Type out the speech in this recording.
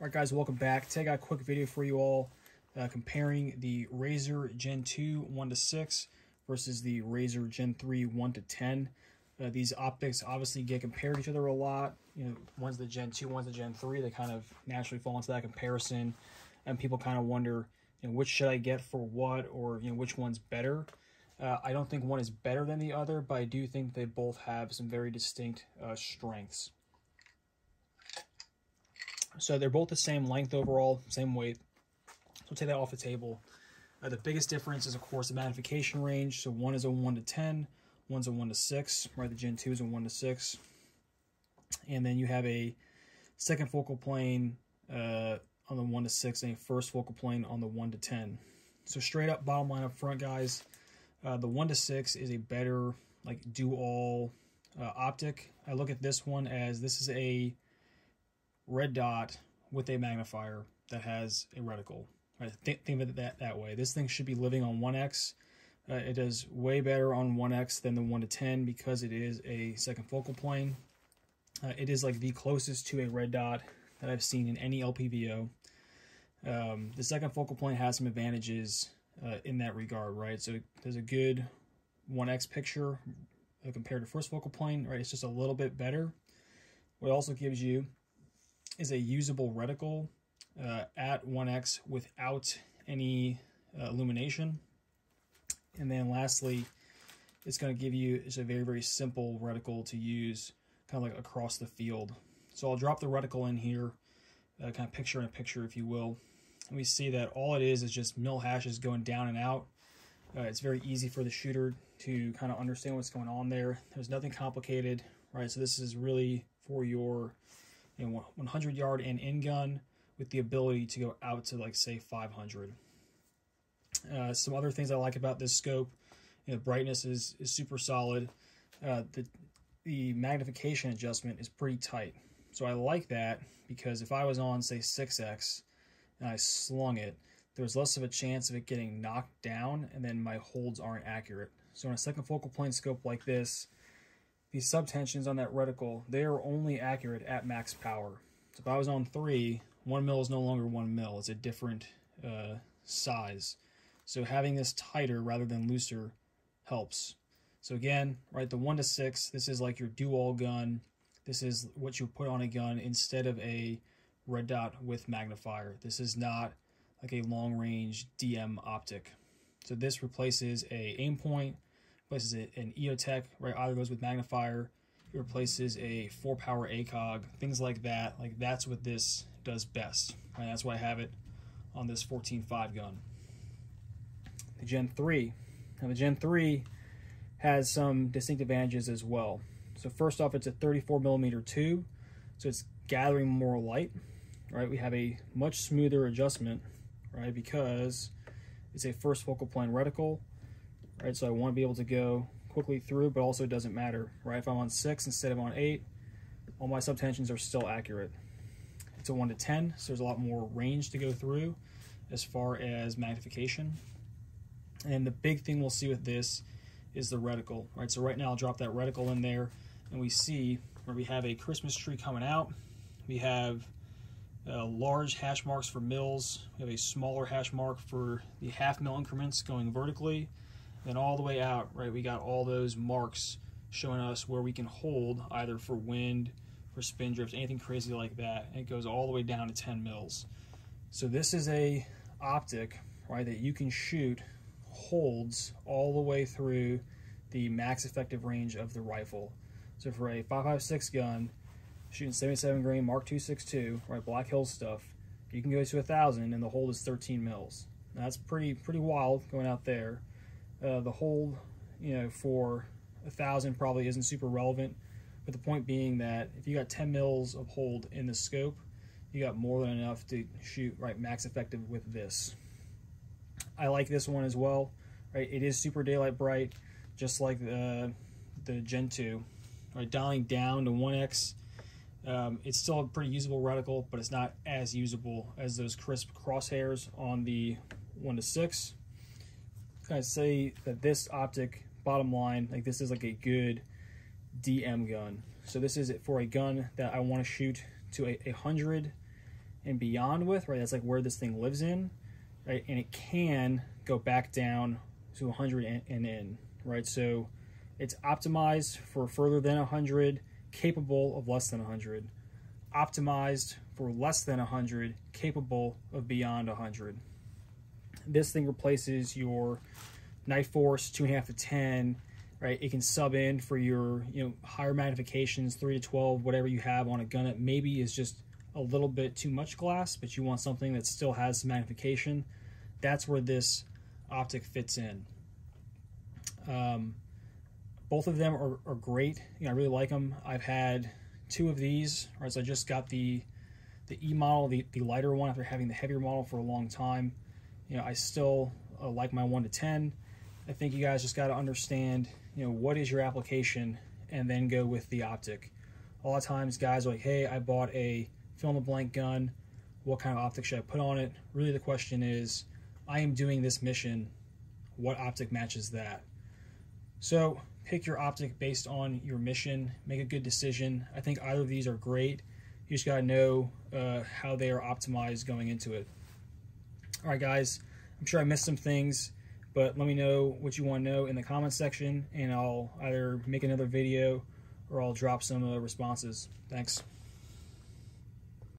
Alright guys, welcome back. Today I got a quick video for you all comparing the Razer Gen 2 1:6 versus the Razer Gen 3 1:10. These optics obviously get compared to each other a lot. You know, one's the Gen 2, one's the Gen 3. They kind of naturally fall into that comparison, and people kind of wonder, which should I get for what, or which one's better. I don't think one is better than the other, but I do think they both have some very distinct strengths. So they're both the same length overall, same weight. So take that off the table. The biggest difference is, of course, the magnification range. So one is a 1:10, one's a 1:6, right? The Gen 2 is a 1:6. And then you have a second focal plane on the 1:6 and a first focal plane on the 1:10. So straight up, bottom line up front, guys, the 1:6 is a better, like, do-all optic. I look at this one as this is a red dot with a magnifier that has a reticle. Right? Think of it that way. This thing should be living on 1x. It does way better on 1x than the 1:10 because it is a second focal plane. It is like the closest to a red dot that I've seen in any LPVO. The second focal plane has some advantages in that regard, right? So there's a good 1x picture compared to first focal plane, right? It's just a little bit better. What it also gives you is a usable reticle at 1x without any illumination. And then lastly, it's going to give you just a very, very simple reticle to use kind of like across the field. So I'll drop the reticle in here, kind of picture in a picture, if you will. And we see that all it is just mil hashes going down and out. It's very easy for the shooter to kind of understand what's going on there. There's nothing complicated, right? So this is really for your 100-yard and in gun with the ability to go out to, like, say 500. Some other things I like about this scope, brightness is super solid. The magnification adjustment is pretty tight. So I like that because if I was on, say, 6x and I slung it, there's less of a chance of it getting knocked down and then my holds aren't accurate. So in a second focal plane scope like this, these subtensions on that reticle, they are only accurate at max power. So if I was on 3, 1 mil is no longer 1 mil. It's a different size. So having this tighter rather than looser helps. So again, right, the 1:6, this is like your do-all gun. This is what you put on a gun instead of a red dot with magnifier. This is not like a long-range DM optic. So this replaces a aim point, replaces an EOTech, right? Either goes with magnifier, it replaces a 4-power ACOG, things like that. Like, that's what this does best, right? That's why I have it on this 14.5 gun. The Gen 3. Now the Gen 3 has some distinct advantages as well. So first off, it's a 34mm tube, so it's gathering more light, right? We have a much smoother adjustment, right? Because it's a first focal plane reticle. Right, so I want to be able to go quickly through, but also it doesn't matter, right? If I'm on 6 instead of on 8, all my subtensions are still accurate. It's a 1:10, so there's a lot more range to go through as far as magnification. And the big thing we'll see with this is the reticle, right? So right now I'll drop that reticle in there, and we see where we have a Christmas tree coming out. We have large hash marks for mils. We have a smaller hash mark for the half mil increments going vertically. Then all the way out, right, we got all those marks showing us where we can hold either for wind, for spin drift, anything crazy like that. And it goes all the way down to 10 mils. So this is a optic, right, that you can shoot holds all the way through the max effective range of the rifle. So for a 5.56 gun, shooting 77 grain Mark 2.62, right, Black Hills stuff, you can go to 1,000 and the hold is 13 mils. Now that's pretty wild going out there. The hold, for 1,000 probably isn't super relevant, but the point being that if you got 10 mils of hold in the scope, you got more than enough to shoot, right, max effective with this. I like this one as well, right? It is super daylight bright, just like the Gen 2. Right, dialing down to 1x, it's still a pretty usable reticle, but it's not as usable as those crisp crosshairs on the 1:6. I say that this optic, bottom line, like, this is like a good DM gun. So this is it for a gun that I want to shoot to 100 and beyond with, right? That's like where this thing lives in, right? And it can go back down to 100 and in, right? So it's optimized for further than 100, capable of less than 100. Optimized for less than 100, capable of beyond 100. This thing replaces your Night Force 2.5 to 10, right? It can sub in for your, higher magnifications, 3 to 12, whatever you have on a gun that maybe is just a little bit too much glass, but you want something that still has some magnification. That's where this optic fits in. Both of them are great. I really like them. I've had 2 of these, right? So I just got the E model, the lighter one, after having the heavier model for a long time. I still like my 1 to 10. I think you guys just got to understand, what is your application, and then go with the optic. A lot of times guys are like, hey, I bought a fill-in-the-blank gun. What kind of optic should I put on it? Really the question is, I am doing this mission. What optic matches that? So pick your optic based on your mission. Make a good decision. I think either of these are great. You just got to know how they are optimized going into it. All right, guys, I'm sure I missed some things, but let me know what you want to know in the comments section, and I'll either make another video or I'll drop some responses. Thanks.